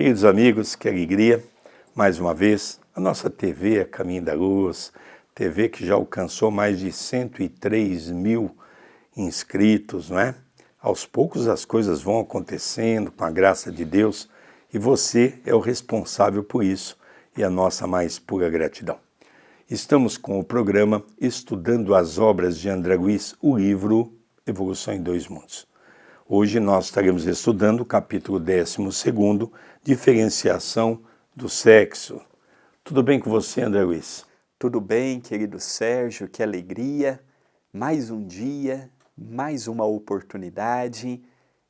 Queridos amigos, que alegria, mais uma vez, a nossa TV, a Caminho da Luz, TV que já alcançou mais de 103 mil inscritos, não é? Aos poucos as coisas vão acontecendo com a graça de Deus e você é o responsável por isso e a nossa mais pura gratidão. Estamos com o programa Estudando as Obras de André Luiz, o livro Evolução em Dois Mundos. Hoje nós estaremos estudando o capítulo 12º, Diferenciação do Sexo. Tudo bem com você, André Luiz? Tudo bem, querido Sérgio, que alegria. Mais um dia, mais uma oportunidade,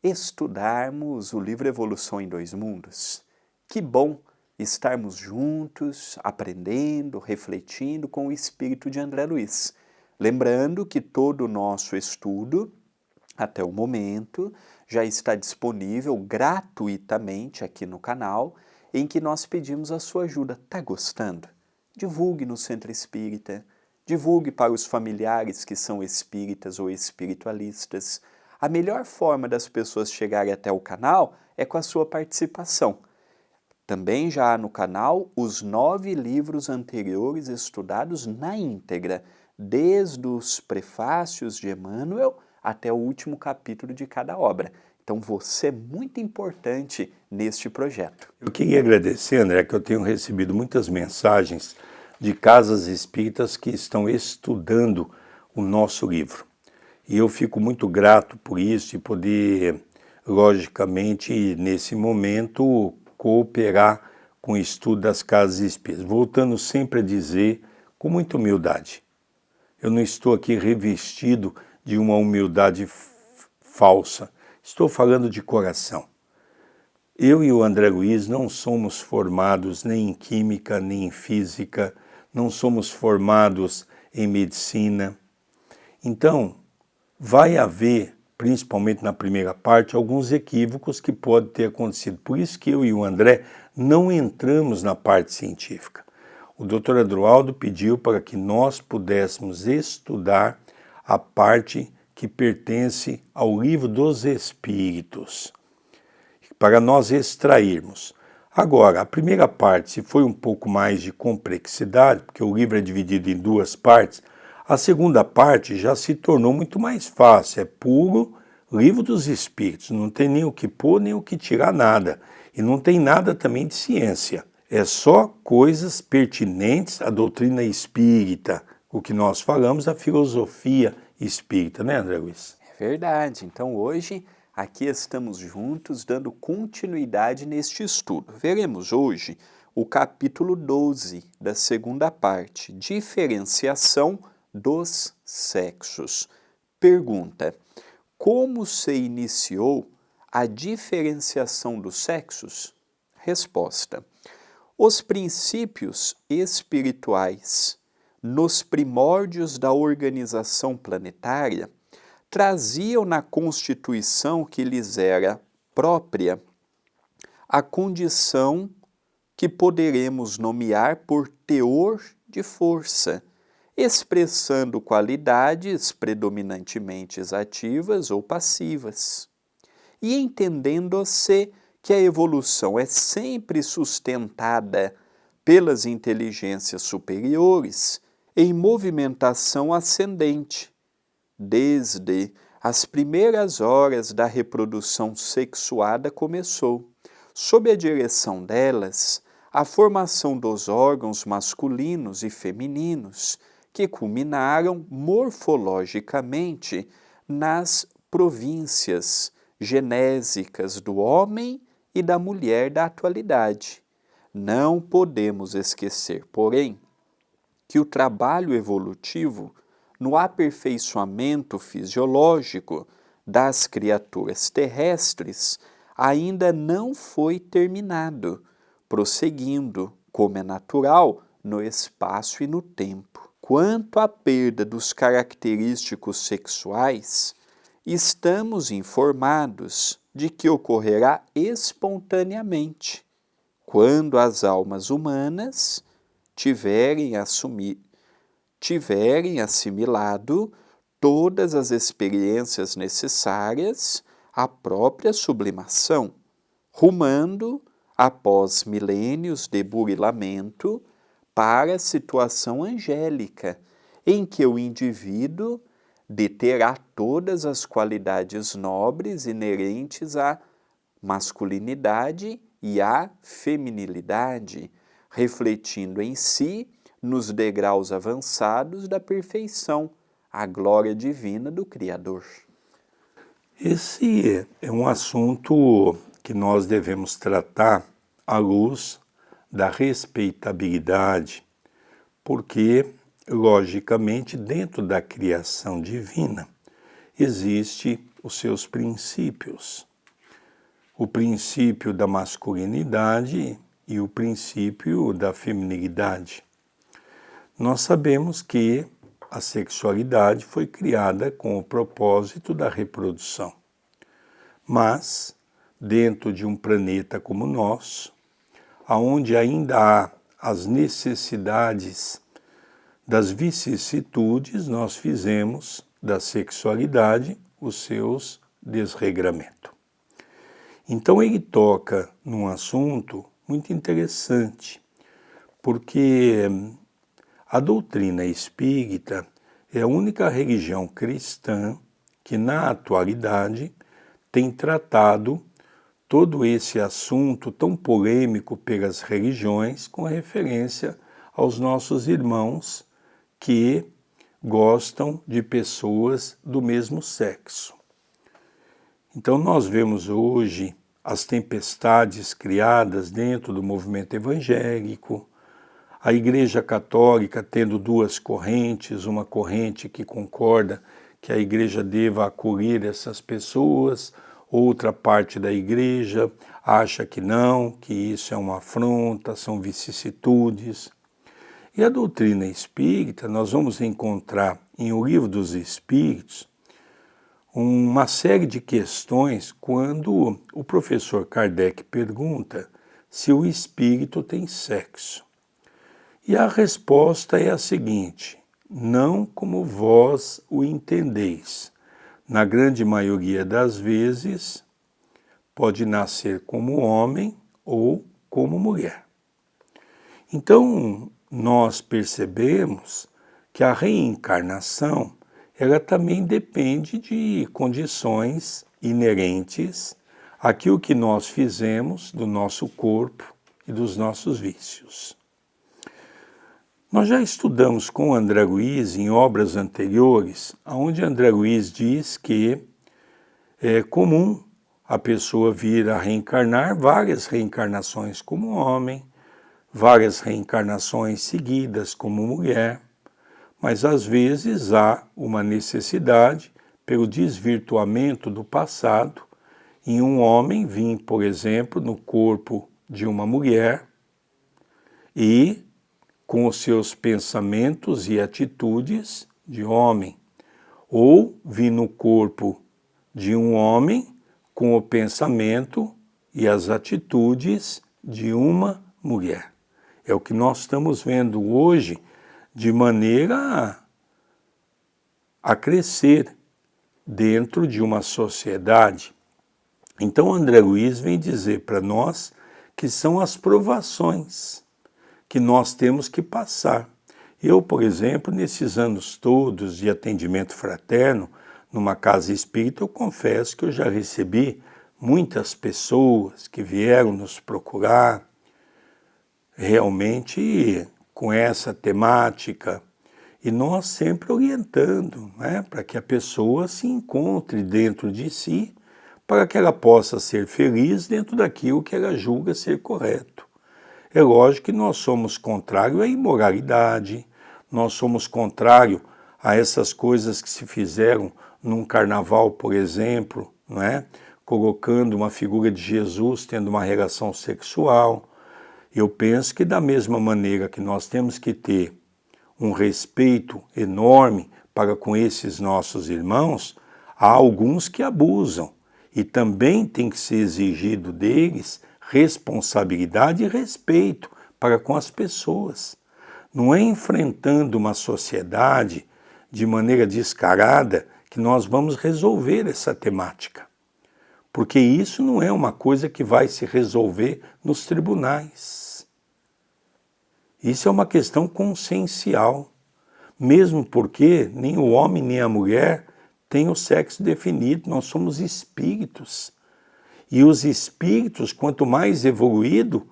estudarmos o livro Evolução em Dois Mundos. Que bom estarmos juntos, aprendendo, refletindo com o espírito de André Luiz. Lembrando que todo o nosso estudo, até o momento, já está disponível gratuitamente aqui no canal, em que nós pedimos a sua ajuda. Tá gostando? Divulgue no Centro Espírita, divulgue para os familiares que são espíritas ou espiritualistas. A melhor forma das pessoas chegarem até o canal é com a sua participação. Também já há no canal os 9 livros anteriores estudados na íntegra, desde os prefácios de Emmanuel até o último capítulo de cada obra. Então você é muito importante neste projeto. Eu queria agradecer, André, que eu tenho recebido muitas mensagens de casas espíritas que estão estudando o nosso livro. E eu fico muito grato por isso e poder, logicamente, nesse momento, cooperar com o estudo das casas espíritas. Voltando sempre a dizer, com muita humildade, eu não estou aqui revestido de uma humildade falsa. Estou falando de coração. Eu e o André Luiz não somos formados nem em química, nem em física, não somos formados em medicina. Então, vai haver, principalmente na primeira parte, alguns equívocos que podem ter acontecido. Por isso que eu e o André não entramos na parte científica. O Dr. Adroaldo pediu para que nós pudéssemos estudar a parte que pertence ao Livro dos Espíritos, para nós extrairmos. Agora, a primeira parte, se foi um pouco mais de complexidade, porque o livro é dividido em 2 partes, a segunda parte já se tornou muito mais fácil, é puro Livro dos Espíritos, não tem nem o que pôr, nem o que tirar nada, e não tem nada também de ciência, é só coisas pertinentes à doutrina espírita, o que nós falamos, a filosofia espírita, né, André Luiz? É verdade. Então hoje aqui estamos juntos dando continuidade neste estudo. Veremos hoje o capítulo 12 da segunda parte, Diferenciação dos Sexos. Pergunta: como se iniciou a diferenciação dos sexos? Resposta: os princípios espirituais nos primórdios da organização planetária, traziam na constituição que lhes era própria a condição que poderemos nomear por teor de força, expressando qualidades predominantemente ativas ou passivas. E entendendo-se que a evolução é sempre sustentada pelas inteligências superiores, em movimentação ascendente, desde as primeiras horas da reprodução sexuada começou, sob a direção delas, a formação dos órgãos masculinos e femininos, que culminaram morfologicamente nas províncias genésicas do homem e da mulher da atualidade. Não podemos esquecer, porém, que o trabalho evolutivo no aperfeiçoamento fisiológico das criaturas terrestres ainda não foi terminado, prosseguindo, como é natural, no espaço e no tempo. Quanto à perda dos característicos sexuais, estamos informados de que ocorrerá espontaneamente, quando as almas humanas tiverem assimilado todas as experiências necessárias à própria sublimação, rumando após milênios de burilamento, para a situação angélica, em que o indivíduo deterá todas as qualidades nobres inerentes à masculinidade e à feminilidade, refletindo em si nos degraus avançados da perfeição, a glória divina do Criador. Esse é um assunto que nós devemos tratar à luz da respeitabilidade, porque, logicamente, dentro da criação divina, existem os seus princípios. O princípio da masculinidade e o princípio da feminilidade. Nós sabemos que a sexualidade foi criada com o propósito da reprodução. Mas, dentro de um planeta como o nosso, onde ainda há as necessidades das vicissitudes, nós fizemos da sexualidade os seus desregramentos. Então ele toca num assunto muito interessante, porque a doutrina espírita é a única religião cristã que, na atualidade, tem tratado todo esse assunto tão polêmico pelas religiões com referência aos nossos irmãos que gostam de pessoas do mesmo sexo. Então nós vemos hoje as tempestades criadas dentro do movimento evangélico, a Igreja Católica tendo duas correntes, uma corrente que concorda que a Igreja deva acolher essas pessoas, outra parte da Igreja acha que não, que isso é uma afronta, são vicissitudes. E a doutrina espírita, nós vamos encontrar em O Livro dos Espíritos uma série de questões quando o professor Kardec pergunta se o espírito tem sexo. E a resposta é a seguinte: não como vós o entendeis. Na grande maioria das vezes, pode nascer como homem ou como mulher. Então, nós percebemos que a reencarnação, ela também depende de condições inerentes àquilo que nós fizemos do nosso corpo e dos nossos vícios. Nós já estudamos com André Luiz em obras anteriores, onde André Luiz diz que é comum a pessoa vir a reencarnar várias reencarnações como homem, várias reencarnações seguidas como mulher, mas às vezes há uma necessidade, pelo desvirtuamento do passado, em um homem vir, por exemplo, no corpo de uma mulher e com os seus pensamentos e atitudes de homem, ou vir no corpo de um homem com o pensamento e as atitudes de uma mulher. É o que nós estamos vendo hoje de maneira a crescer dentro de uma sociedade. Então André Luiz vem dizer para nós que são as provações que nós temos que passar. Eu, por exemplo, nesses anos todos de atendimento fraterno, numa casa espírita, eu confesso que eu já recebi muitas pessoas que vieram nos procurar, realmente com essa temática, e nós sempre orientando, né, para que a pessoa se encontre dentro de si, para que ela possa ser feliz dentro daquilo que ela julga ser correto. É lógico que nós somos contrários à imoralidade, nós somos contrários a essas coisas que se fizeram num carnaval, por exemplo, não é? Colocando uma figura de Jesus tendo uma relação sexual. Eu penso que da mesma maneira que nós temos que ter um respeito enorme para com esses nossos irmãos, há alguns que abusam e também tem que ser exigido deles responsabilidade e respeito para com as pessoas. Não é enfrentando uma sociedade de maneira descarada que nós vamos resolver essa temática. porque isso não é uma coisa que vai se resolver nos tribunais. Isso é uma questão consciencial, mesmo porque nem o homem nem a mulher têm o sexo definido, nós somos espíritos. E os espíritos, quanto mais evoluído,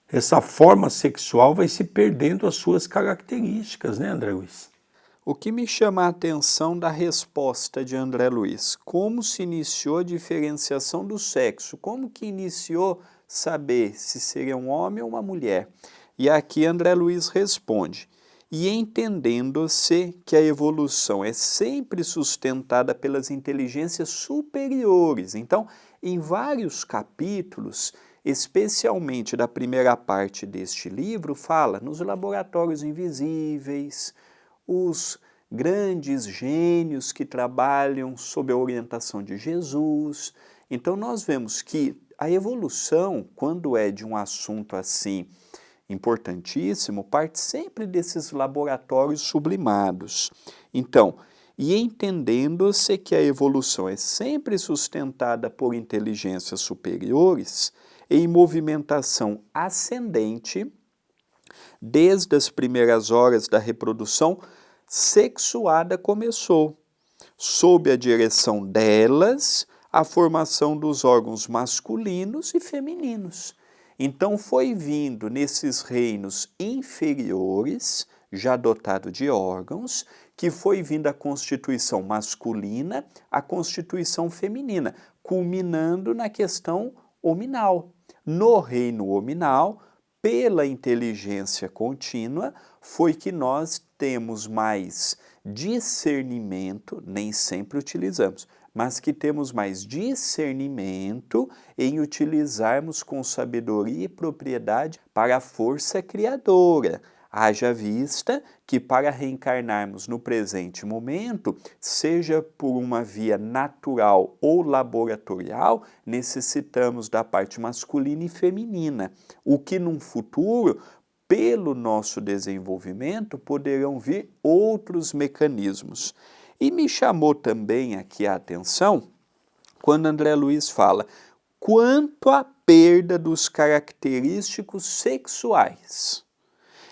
essa forma sexual vai se perdendo as suas características, né, André Luiz? O que me chama a atenção da resposta de André Luiz, como se iniciou a diferenciação do sexo, como que iniciou saber se seria um homem ou uma mulher? E aqui André Luiz responde, e entendendo-se que a evolução é sempre sustentada pelas inteligências superiores. Então, em vários capítulos, especialmente da primeira parte deste livro, fala nos laboratórios invisíveis, os grandes gênios que trabalham sob a orientação de Jesus. Então nós vemos que a evolução, quando é de um assunto assim importantíssimo, parte sempre desses laboratórios sublimados. Então, e entendendo-se que a evolução é sempre sustentada por inteligências superiores, em movimentação ascendente, desde as primeiras horas da reprodução sexuada começou, sob a direção delas, a formação dos órgãos masculinos e femininos. Então foi vindo nesses reinos inferiores, já dotado de órgãos, que foi vindo a constituição masculina, a constituição feminina, culminando na questão hominal. No reino hominal, pela inteligência contínua, foi que nós temos mais discernimento, nem sempre utilizamos, mas que temos mais discernimento em utilizarmos com sabedoria e propriedade para a força criadora. Haja vista que para reencarnarmos no presente momento, seja por uma via natural ou laboratorial, necessitamos da parte masculina e feminina, o que num futuro, pelo nosso desenvolvimento, poderão vir outros mecanismos. E me chamou também aqui a atenção quando André Luiz fala quanto à perda dos característicos sexuais.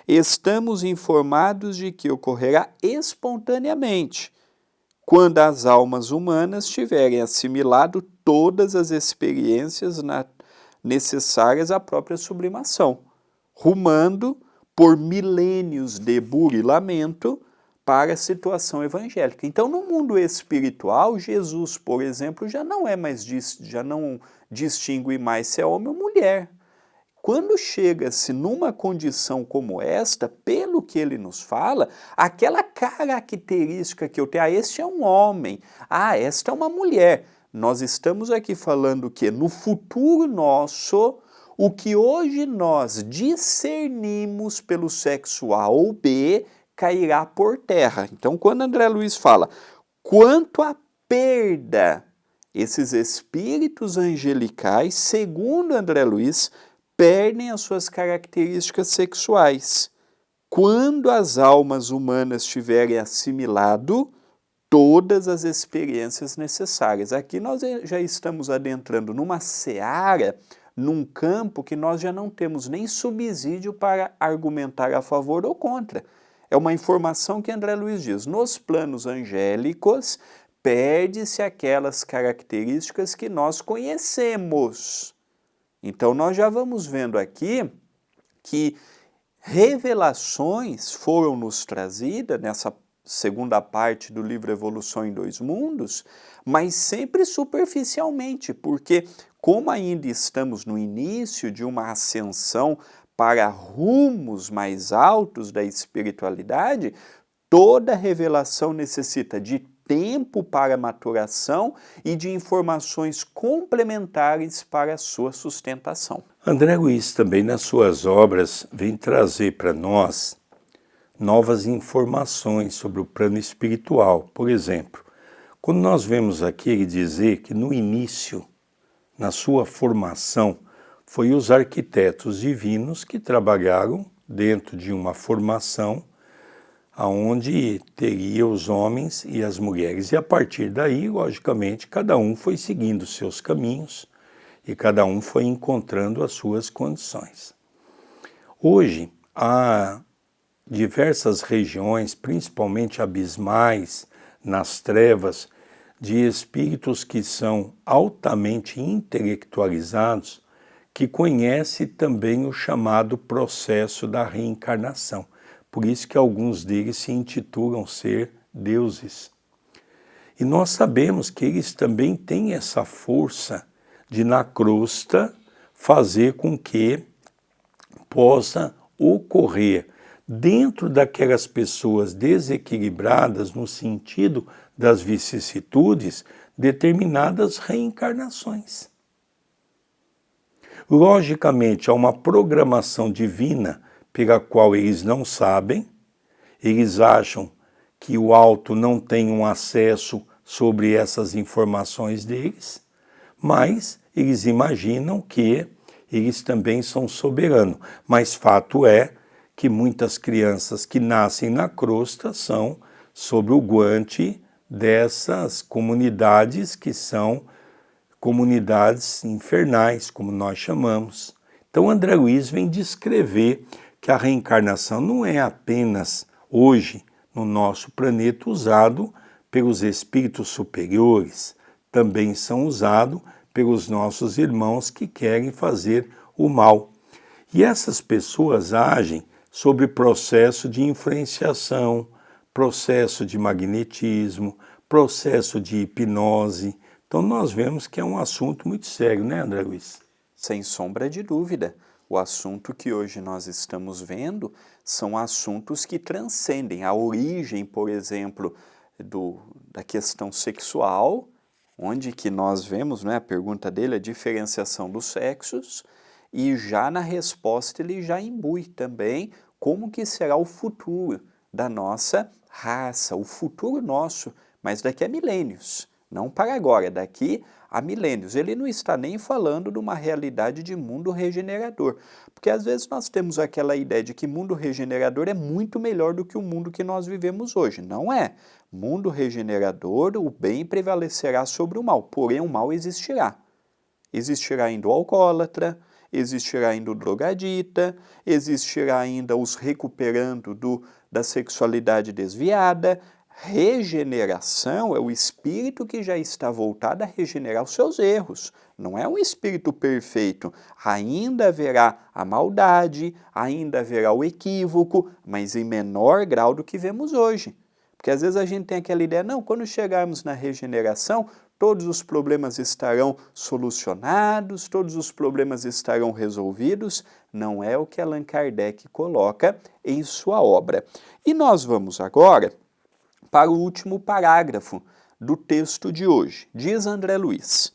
Estamos informados de que ocorrerá espontaneamente, quando as almas humanas tiverem assimilado todas as experiências necessárias à própria sublimação, rumando por milênios de burilamento para a situação evangélica. Então, no mundo espiritual, Jesus, por exemplo, já não distingue mais se é homem ou mulher. Quando chega-se numa condição como esta, pelo que ele nos fala, aquela característica que eu tenho, este é um homem, esta é uma mulher. Nós estamos aqui falando que no futuro nosso, o que hoje nós discernimos pelo sexo A ou B, cairá por terra. Então, quando André Luiz fala, quanto à perda, esses espíritos angelicais, segundo André Luiz, perdem as suas características sexuais, quando as almas humanas tiverem assimilado todas as experiências necessárias. Aqui nós já estamos adentrando numa seara, num campo que nós já não temos nem subsídio para argumentar a favor ou contra. É uma informação que André Luiz diz, nos planos angélicos, perde-se aquelas características que nós conhecemos. Então, nós já vamos vendo aqui que revelações foram nos trazidas nessa segunda parte do livro Evolução em Dois Mundos, mas sempre superficialmente, porque como ainda estamos no início de uma ascensão para rumos mais altos da espiritualidade, toda revelação necessita de tempo para maturação e de informações complementares para a sua sustentação. André Luiz também nas suas obras vem trazer para nós novas informações sobre o plano espiritual. Por exemplo, quando nós vemos aqui ele dizer que no início, na sua formação, foi os arquitetos divinos que trabalharam dentro de uma formação aonde teria os homens e as mulheres. E a partir daí, logicamente, cada um foi seguindo seus caminhos e cada um foi encontrando as suas condições. Hoje, há diversas regiões, principalmente abismais, nas trevas, de espíritos que são altamente intelectualizados, que conhecem também o chamado processo da reencarnação. Por isso que alguns deles se intitulam ser deuses. E nós sabemos que eles também têm essa força de, na crosta, fazer com que possa ocorrer dentro daquelas pessoas desequilibradas no sentido das vicissitudes, determinadas reencarnações. Logicamente, há uma programação divina pela qual eles não sabem, eles acham que o alto não tem um acesso sobre essas informações deles, mas eles imaginam que eles também são soberanos. Mas fato é que muitas crianças que nascem na crosta são sob o guante dessas comunidades que são comunidades infernais, como nós chamamos. Então André Luiz vem descrever que a reencarnação não é apenas hoje no nosso planeta usado pelos espíritos superiores, também são usados pelos nossos irmãos que querem fazer o mal. E essas pessoas agem sobre processo de influenciação, processo de magnetismo, processo de hipnose. Então nós vemos que é um assunto muito sério, né, André Luiz? Sem sombra de dúvida. O assunto que hoje nós estamos vendo são assuntos que transcendem a origem, por exemplo, da questão sexual, onde que nós vemos, né, a pergunta dele, a diferenciação dos sexos, e já na resposta ele já imbui também como que será o futuro da nossa raça, o futuro nosso, mas daqui a milênios, não para agora, daqui a milênios. Ele não está nem falando de uma realidade de mundo regenerador, porque às vezes nós temos aquela ideia de que mundo regenerador é muito melhor do que o mundo que nós vivemos hoje. Não é. Mundo regenerador, o bem prevalecerá sobre o mal, porém o mal existirá. Existirá ainda o alcoólatra, existirá ainda o drogadita, existirá ainda os recuperando da sexualidade desviada. Regeneração é o espírito que já está voltado a regenerar os seus erros. Não é um espírito perfeito. Ainda haverá a maldade, ainda haverá o equívoco, mas em menor grau do que vemos hoje. Porque às vezes a gente tem aquela ideia, não, quando chegarmos na regeneração, todos os problemas estarão solucionados, todos os problemas estarão resolvidos. Não é o que Allan Kardec coloca em sua obra. E nós vamos agora para o último parágrafo do texto de hoje. Diz André Luiz: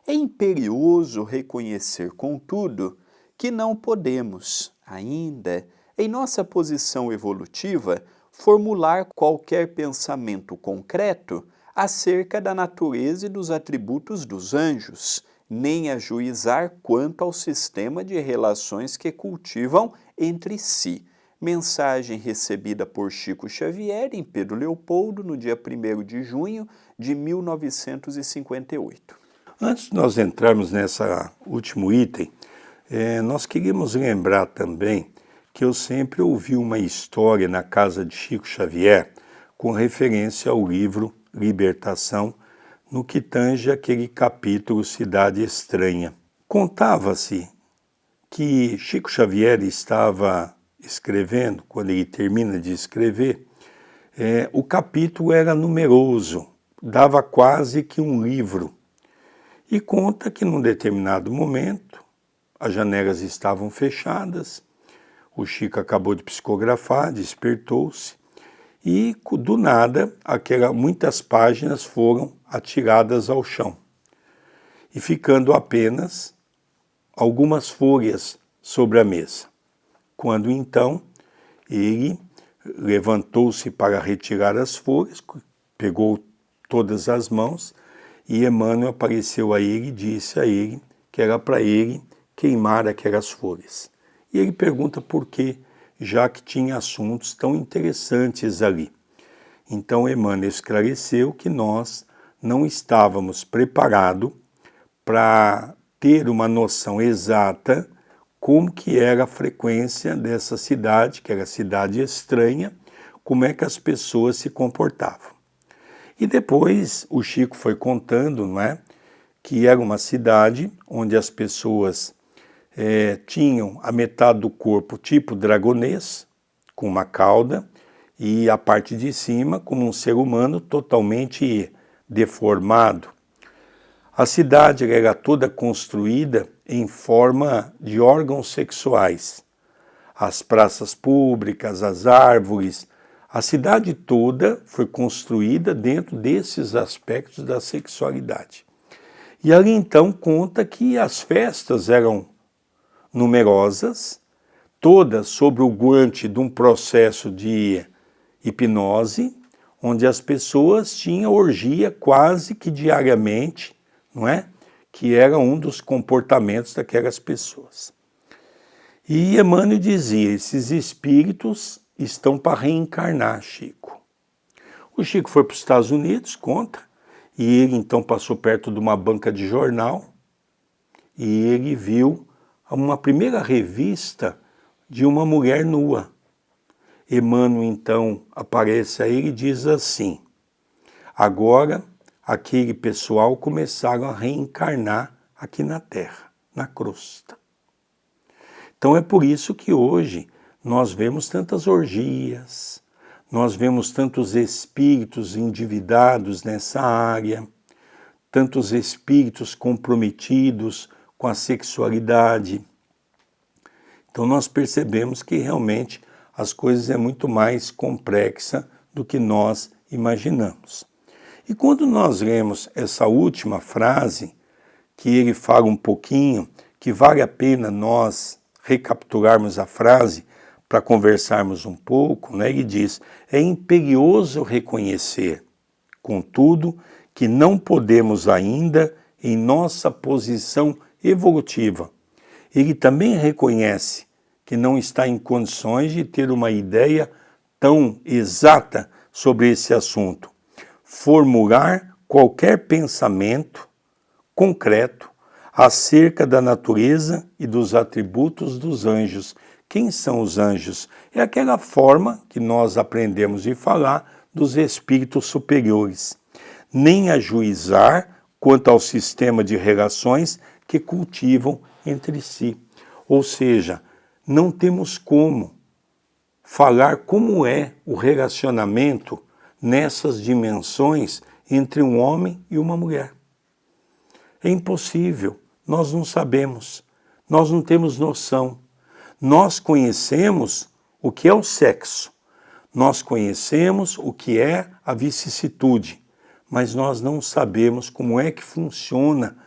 é imperioso reconhecer, contudo, que não podemos, ainda, em nossa posição evolutiva, formular qualquer pensamento concreto acerca da natureza e dos atributos dos anjos, nem ajuizar quanto ao sistema de relações que cultivam entre si. Mensagem recebida por Chico Xavier em Pedro Leopoldo no dia 1º de junho de 1958. Antes de nós entrarmos nessa último item, nós queríamos lembrar também que eu sempre ouvi uma história na casa de Chico Xavier com referência ao livro Libertação, no que tange aquele capítulo Cidade Estranha. Contava-se que Chico Xavier estava escrevendo, quando ele termina de escrever, o capítulo era numeroso, dava quase que um livro. E conta que num determinado momento, as janelas estavam fechadas, o Chico acabou de psicografar, despertou-se, e do nada, muitas páginas foram atiradas ao chão, e ficando apenas algumas folhas sobre a mesa. Quando então ele levantou-se para retirar as folhas, pegou todas as mãos, e Emmanuel apareceu a ele e disse a ele que era para ele queimar aquelas folhas. E ele pergunta por que já que tinha assuntos tão interessantes ali. Então Emmanuel esclareceu que nós não estávamos preparados para ter uma noção exata como que era a frequência dessa cidade, que era cidade estranha, como é que as pessoas se comportavam. E depois o Chico foi contando, não é, que era uma cidade onde as pessoas tinham a metade do corpo tipo dragonês, com uma cauda, e a parte de cima como um ser humano totalmente deformado. A cidade era toda construída em forma de órgãos sexuais. As praças públicas, as árvores, a cidade toda foi construída dentro desses aspectos da sexualidade. E ali então conta que as festas eram numerosas, todas sob o guante de um processo de hipnose, onde as pessoas tinham orgia quase que diariamente, não é? Que era um dos comportamentos daquelas pessoas. E Emmanuel dizia, esses espíritos estão para reencarnar, Chico. O Chico foi para os Estados Unidos, conta, e ele então passou perto de uma banca de jornal, e ele viu uma primeira revista de uma mulher nua. Emmanuel então aparece a ele e diz assim, agora aquele pessoal começaram a reencarnar aqui na Terra, na crosta. Então é por isso que hoje nós vemos tantas orgias, nós vemos tantos espíritos endividados nessa área, tantos espíritos comprometidos com a sexualidade. Então nós percebemos que realmente as coisas é muito mais complexa do que nós imaginamos. E quando nós lemos essa última frase, que ele fala um pouquinho, que vale a pena nós recapitularmos a frase para conversarmos um pouco, né? Ele diz, é imperioso reconhecer, contudo, que não podemos ainda, em nossa posição evolutiva. Ele também reconhece que não está em condições de ter uma ideia tão exata sobre esse assunto. Formular qualquer pensamento concreto acerca da natureza e dos atributos dos anjos. Quem são os anjos? É aquela forma que nós aprendemos de falar dos espíritos superiores. Nem ajuizar quanto ao sistema de relações que cultivam entre si. Ou seja, não temos como falar como é o relacionamento nessas dimensões entre um homem e uma mulher. É impossível, nós não sabemos, nós não temos noção. Nós conhecemos o que é o sexo, nós conhecemos o que é a vicissitude, mas nós não sabemos como é que funciona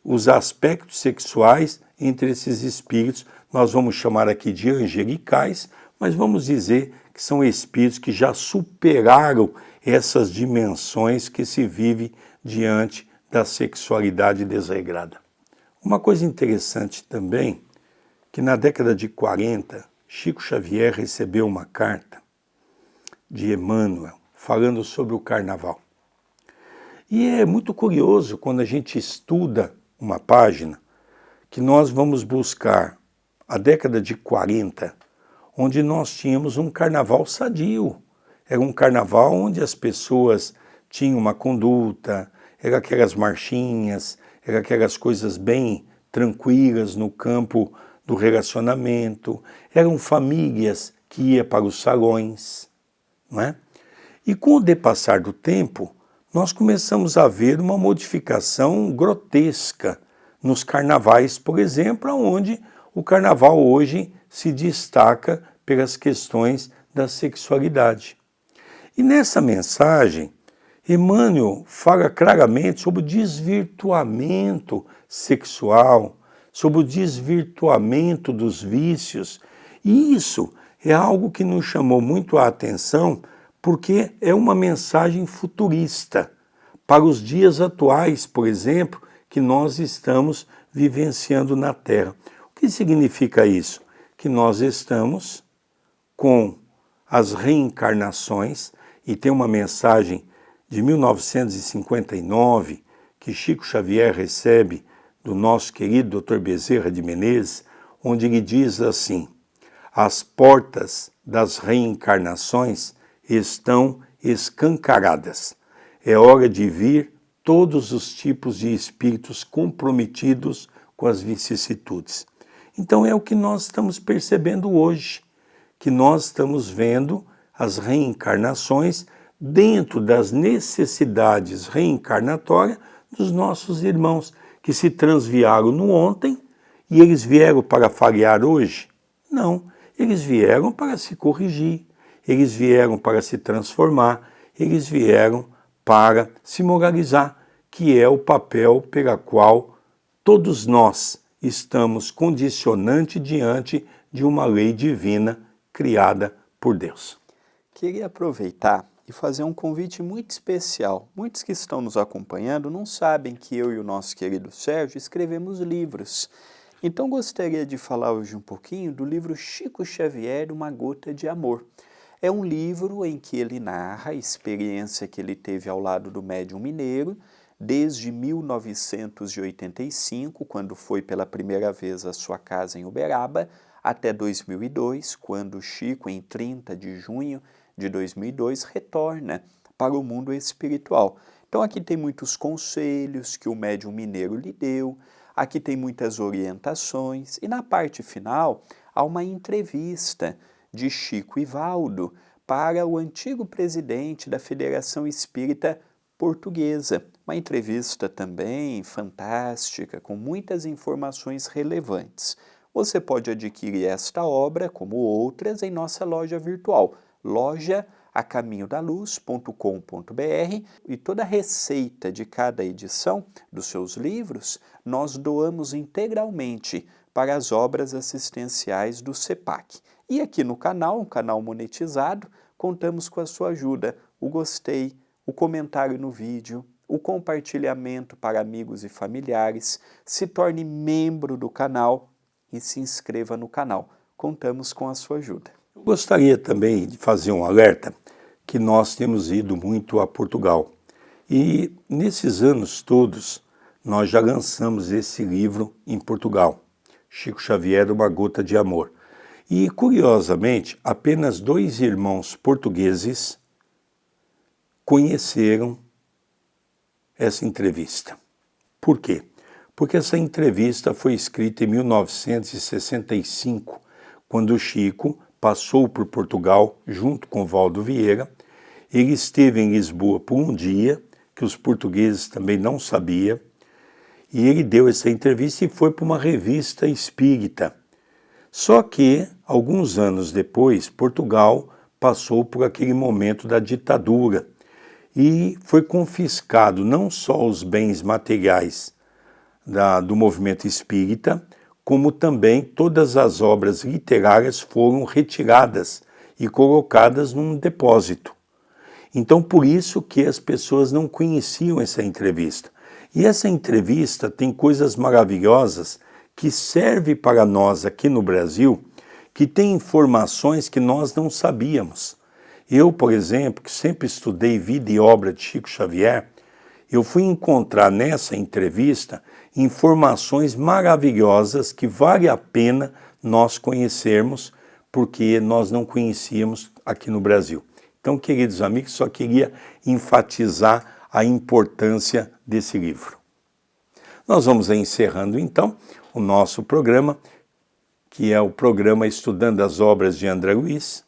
os aspectos sexuais entre esses espíritos. Nós vamos chamar aqui de angelicais, mas vamos dizer que são espíritos que já superaram essas dimensões que se vive diante da sexualidade desregrada. Uma coisa interessante também, que na década de 40, Chico Xavier recebeu uma carta de Emmanuel falando sobre o carnaval. E é muito curioso quando a gente estuda uma página que nós vamos buscar a década de 40, onde nós tínhamos um carnaval sadio. Era um carnaval onde as pessoas tinham uma conduta, eram aquelas marchinhas, eram aquelas coisas bem tranquilas no campo do relacionamento, eram famílias que iam para os salões, não é? E com o depassar do tempo, nós começamos a ver uma modificação grotesca nos carnavais, por exemplo, onde o carnaval hoje se destaca pelas questões da sexualidade. E nessa mensagem, Emmanuel fala claramente sobre o desvirtuamento sexual, sobre o desvirtuamento dos vícios. E isso é algo que nos chamou muito a atenção, porque é uma mensagem futurista para os dias atuais, por exemplo, que nós estamos vivenciando na Terra. O que significa isso? Que nós estamos com as reencarnações, e tem uma mensagem de 1959 que Chico Xavier recebe do nosso querido Dr. Bezerra de Menezes, onde ele diz assim: as portas das reencarnações estão escancaradas. É hora de vir todos os tipos de espíritos comprometidos com as vicissitudes. Então é o que nós estamos percebendo hoje, que nós estamos vendo as reencarnações dentro das necessidades reencarnatórias dos nossos irmãos, que se transviaram no ontem e eles vieram para falhar hoje? Não, eles vieram para se corrigir, eles vieram para se transformar, eles vieram para se moralizar, que é o papel pela qual todos nós estamos condicionantes diante de uma lei divina criada por Deus. Queria aproveitar e fazer um convite muito especial. Muitos que estão nos acompanhando não sabem que eu e o nosso querido Sérgio escrevemos livros. Então gostaria de falar hoje um pouquinho do livro Chico Xavier, Uma Gota de Amor. É um livro em que ele narra a experiência que ele teve ao lado do médium mineiro, desde 1985, quando foi pela primeira vez à sua casa em Uberaba, até 2002, quando Chico, em 30 de junho de 2002, retorna para o mundo espiritual. Então aqui tem muitos conselhos que o médium mineiro lhe deu, aqui tem muitas orientações, e na parte final há uma entrevista de Chico Ivaldo para o antigo presidente da Federação Espírita Portuguesa. Uma entrevista também fantástica, com muitas informações relevantes. Você pode adquirir esta obra, como outras, em nossa loja virtual, loja-acaminhodaluz.com.br, e toda a receita de cada edição dos seus livros nós doamos integralmente para as obras assistenciais do CEPAC. E aqui no canal, um canal monetizado, contamos com a sua ajuda, o gostei, o comentário no vídeo, o compartilhamento para amigos e familiares. Se torne membro do canal e se inscreva no canal. Contamos com a sua ajuda. Eu gostaria também de fazer um alerta que nós temos ido muito a Portugal. E nesses anos todos, nós já lançamos esse livro em Portugal, Chico Xavier, Uma Gota de Amor. E, curiosamente, apenas 2 irmãos portugueses conheceram essa entrevista. Por quê? Porque essa entrevista foi escrita em 1965, quando o Chico passou por Portugal junto com Valdo Vieira. Ele esteve em Lisboa por um dia, que os portugueses também não sabiam, e ele deu essa entrevista e foi para uma revista espírita. Só que, alguns anos depois, Portugal passou por aquele momento da ditadura e foi confiscado não só os bens materiais do movimento espírita, como também todas as obras literárias foram retiradas e colocadas num depósito. Então, por isso que as pessoas não conheciam essa entrevista. E essa entrevista tem coisas maravilhosas que servem para nós aqui no Brasil, que tem informações que nós não sabíamos. Eu, por exemplo, que sempre estudei vida e obra de Chico Xavier, eu fui encontrar nessa entrevista informações maravilhosas que vale a pena nós conhecermos, porque nós não conhecíamos aqui no Brasil. Então, queridos amigos, só queria enfatizar a importância desse livro. Nós vamos encerrando, então, o nosso programa, que é o programa Estudando as Obras de André Luiz,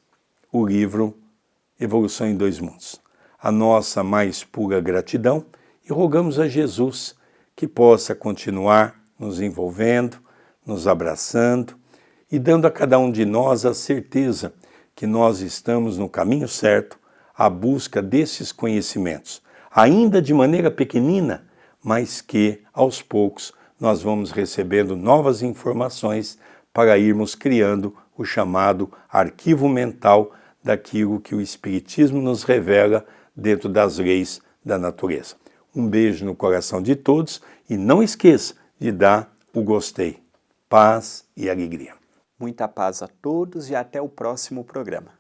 o livro Evolução em 2 Mundos. A nossa mais pura gratidão e rogamos a Jesus que possa continuar nos envolvendo, nos abraçando e dando a cada um de nós a certeza que nós estamos no caminho certo, à busca desses conhecimentos, ainda de maneira pequenina, mas que, aos poucos, nós vamos recebendo novas informações para irmos criando o chamado arquivo mental daquilo que o Espiritismo nos revela dentro das leis da natureza. Um beijo no coração de todos e não esqueça de dar o gostei. Paz e alegria. Muita paz a todos e até o próximo programa.